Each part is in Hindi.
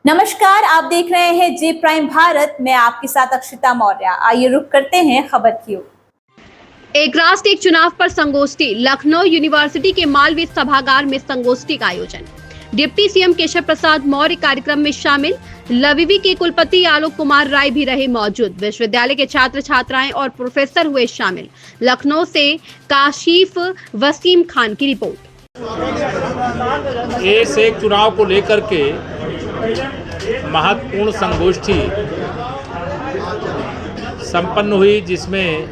नमस्कार, आप देख रहे हैं जी प्राइम भारत। मैं आपके साथ अक्षिता मौर्य। आइए रुक करते हैं खबर की ओर। एक राष्ट्र एक चुनाव पर संगोष्ठी। लखनऊ यूनिवर्सिटी के मालवीय सभागार में संगोष्ठी का आयोजन। डिप्टी सीएम केशव प्रसाद मौर्य कार्यक्रम में शामिल। लविवी के कुलपति आलोक कुमार राय भी रहे मौजूद। विश्वविद्यालय के छात्र छात्राएं और प्रोफेसर हुए शामिल। लखनऊ से काशिफ वसीम खान की रिपोर्ट। इस एक चुनाव को लेकर के महत्वपूर्ण संगोष्ठी संपन्न हुई, जिसमें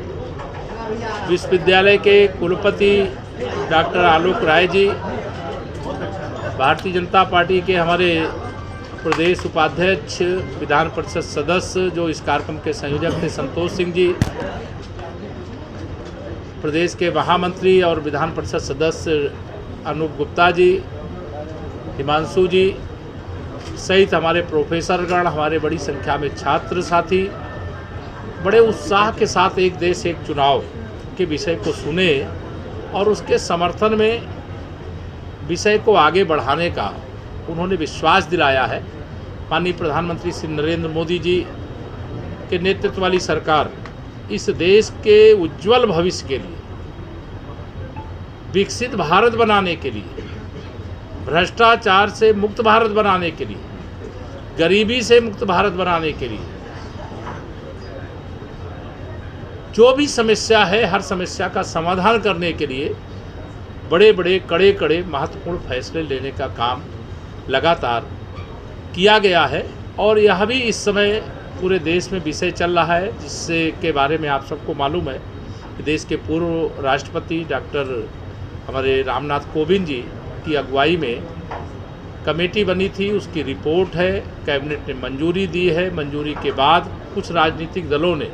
विश्वविद्यालय के कुलपति डॉक्टर आलोक राय जी, भारतीय जनता पार्टी के हमारे प्रदेश उपाध्यक्ष, विधान परिषद सदस्य जो इस कार्यक्रम के संयोजक थे संतोष सिंह जी, प्रदेश के महामंत्री और विधान परिषद सदस्य अनूप गुप्ता जी, हिमांशु जी सहित हमारे प्रोफेसरगण, हमारे बड़ी संख्या में छात्र साथी बड़े उत्साह के साथ एक देश एक चुनाव के विषय को सुने और उसके समर्थन में विषय को आगे बढ़ाने का उन्होंने विश्वास दिलाया है। माननीय प्रधानमंत्री श्री नरेंद्र मोदी जी के नेतृत्व वाली सरकार इस देश के उज्जवल भविष्य के लिए, विकसित भारत बनाने के लिए, भ्रष्टाचार से मुक्त भारत बनाने के लिए, गरीबी से मुक्त भारत बनाने के लिए जो भी समस्या है, हर समस्या का समाधान करने के लिए बड़े बड़े कड़े महत्वपूर्ण फैसले लेने का काम लगातार किया गया है। और यह भी इस समय पूरे देश में विषय चल रहा है, जिससे के बारे में आप सबको मालूम है कि देश के पूर्व राष्ट्रपति डॉक्टर हमारे रामनाथ कोविंद जी की अगुवाई में कमेटी बनी थी, उसकी रिपोर्ट है, कैबिनेट ने मंजूरी दी है। मंजूरी के बाद कुछ राजनीतिक दलों ने,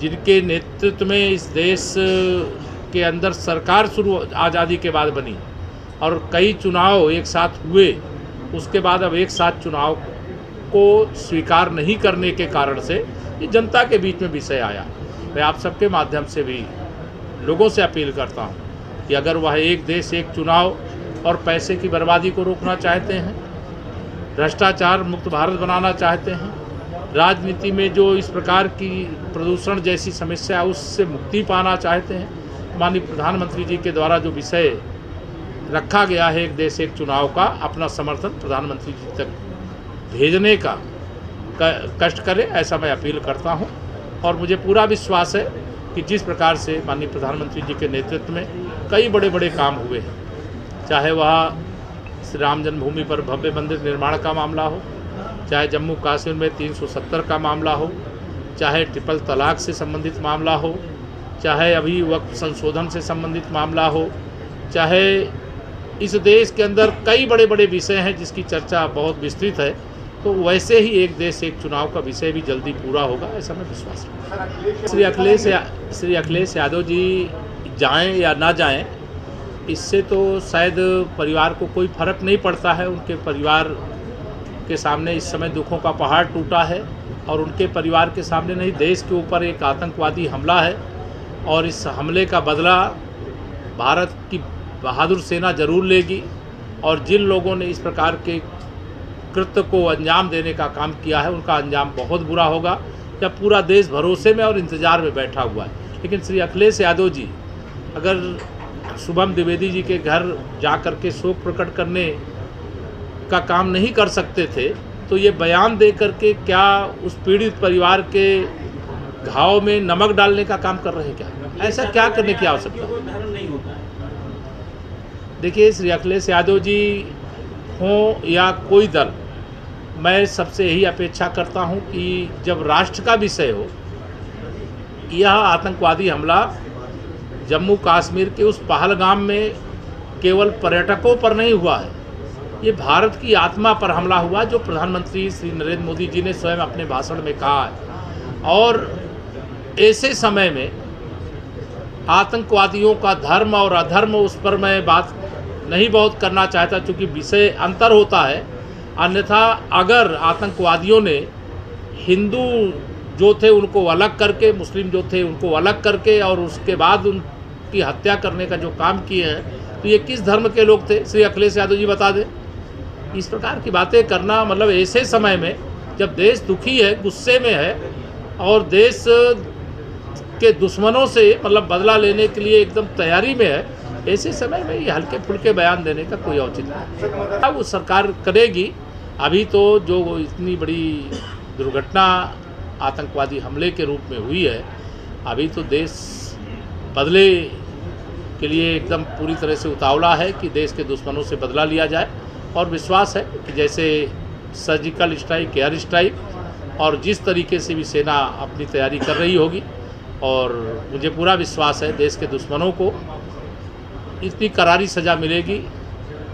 जिनके नेतृत्व में इस देश के अंदर सरकार शुरू आज़ादी के बाद बनी और कई चुनाव एक साथ हुए, उसके बाद अब एक साथ चुनाव को स्वीकार नहीं करने के कारण से ये जनता के बीच में विषय आया। मैं आप सबके माध्यम से भी लोगों से अपील करता हूँ कि अगर वह एक देश एक चुनाव और पैसे की बर्बादी को रोकना चाहते हैं, भ्रष्टाचार मुक्त भारत बनाना चाहते हैं, राजनीति में जो इस प्रकार की प्रदूषण जैसी समस्या उससे मुक्ति पाना चाहते हैं, माननीय प्रधानमंत्री जी के द्वारा जो विषय रखा गया है एक देश एक चुनाव का, अपना समर्थन प्रधानमंत्री जी तक भेजने का कष्ट करें, ऐसा मैं अपील करता हूं। और मुझे पूरा विश्वास है कि जिस प्रकार से माननीय प्रधानमंत्री जी के नेतृत्व में कई बड़े बड़े काम हुए हैं, चाहे वह श्री राम जन्मभूमि पर भव्य मंदिर निर्माण का मामला हो, चाहे जम्मू कश्मीर में 370 का मामला हो, चाहे ट्रिपल तलाक से संबंधित मामला हो, चाहे अभी वक्फ संशोधन से संबंधित मामला हो, चाहे इस देश के अंदर कई बड़े बड़े विषय हैं जिसकी चर्चा बहुत विस्तृत है, तो वैसे ही एक देश एक चुनाव का विषय भी जल्दी पूरा होगा, ऐसा मैं विश्वास रखता हूँ। श्री अखिलेश यादव जी जाएं या ना जाएं, इससे तो शायद परिवार को कोई फर्क नहीं पड़ता है। उनके परिवार के सामने इस समय दुखों का पहाड़ टूटा है और उनके परिवार के सामने नहीं, देश के ऊपर एक आतंकवादी हमला है और इस हमले का बदला भारत की बहादुर सेना जरूर लेगी। और जिन लोगों ने इस प्रकार के कृत्य को अंजाम देने का काम किया है, उनका अंजाम बहुत बुरा होगा। जब पूरा देश भरोसे में और इंतज़ार में बैठा हुआ है, लेकिन श्री अखिलेश यादव जी अगर शुभम द्विवेदी जी के घर जा कर के शोक प्रकट करने का काम नहीं कर सकते थे, तो ये बयान दे कर के क्या उस पीड़ित परिवार के घाव में नमक डालने का काम कर रहे हैं? क्या ऐसा क्या करने की आवश्यकता है? देखिए, श्री अखिलेश यादव जी हों या कोई दल, मैं सबसे यही अपेक्षा करता हूं कि जब राष्ट्र का विषय हो, यह आतंकवादी हमला जम्मू कश्मीर के उस पहलगाम में केवल पर्यटकों पर नहीं हुआ है, ये भारत की आत्मा पर हमला हुआ, जो प्रधानमंत्री श्री नरेंद्र मोदी जी ने स्वयं अपने भाषण में कहा है। और ऐसे समय में आतंकवादियों का धर्म और अधर्म, उस पर मैं बात नहीं बहुत करना चाहता, चूँकि विषय अंतर होता है। अन्यथा अगर आतंकवादियों ने हिंदू जो थे उनको अलग करके, मुस्लिम जो थे उनको अलग करके और उसके बाद उनकी हत्या करने का जो काम किए हैं, तो ये किस धर्म के लोग थे? श्री अखिलेश यादव जी बता दें। इस प्रकार की बातें करना मतलब ऐसे समय में जब देश दुखी है, गुस्से में है और देश के दुश्मनों से मतलब बदला लेने के लिए एकदम तैयारी में है, ऐसे समय में ये हल्के फुल्के बयान देने का कोई औचित्य नहीं। अब वो सरकार करेगी। अभी तो जो इतनी बड़ी दुर्घटना आतंकवादी हमले के रूप में हुई है, अभी तो देश बदले के लिए एकदम पूरी तरह से उतावला है कि देश के दुश्मनों से बदला लिया जाए। और विश्वास है कि जैसे सर्जिकल स्ट्राइक, एयर स्ट्राइक और जिस तरीके से भी सेना अपनी तैयारी कर रही होगी, और मुझे पूरा विश्वास है देश के दुश्मनों को इतनी करारी सज़ा मिलेगी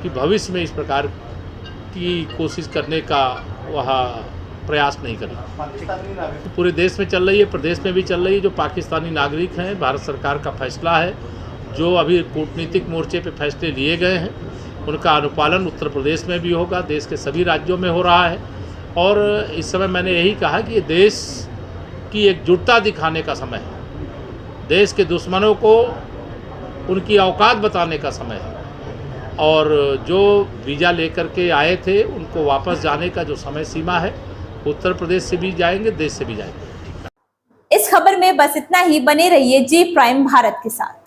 कि भविष्य में इस प्रकार की कोशिश करने का वह प्रयास नहीं करेगी। पूरे देश में चल रही है, प्रदेश में भी चल रही है। जो पाकिस्तानी नागरिक हैं, भारत सरकार का फैसला है, जो अभी कूटनीतिक मोर्चे पे फैसले लिए गए हैं, उनका अनुपालन उत्तर प्रदेश में भी होगा, देश के सभी राज्यों में हो रहा है। और इस समय मैंने यही कहा कि ये देश की एकजुटता दिखाने का समय है, देश के दुश्मनों को उनकी औकात बताने का समय है, और जो वीज़ा लेकर के आए थे उनको वापस जाने का जो समय सीमा है, उत्तर प्रदेश से भी जाएंगे, देश से भी जाएंगे। इस खबर में बस इतना ही। बने रहिए जी प्राइम भारत के साथ।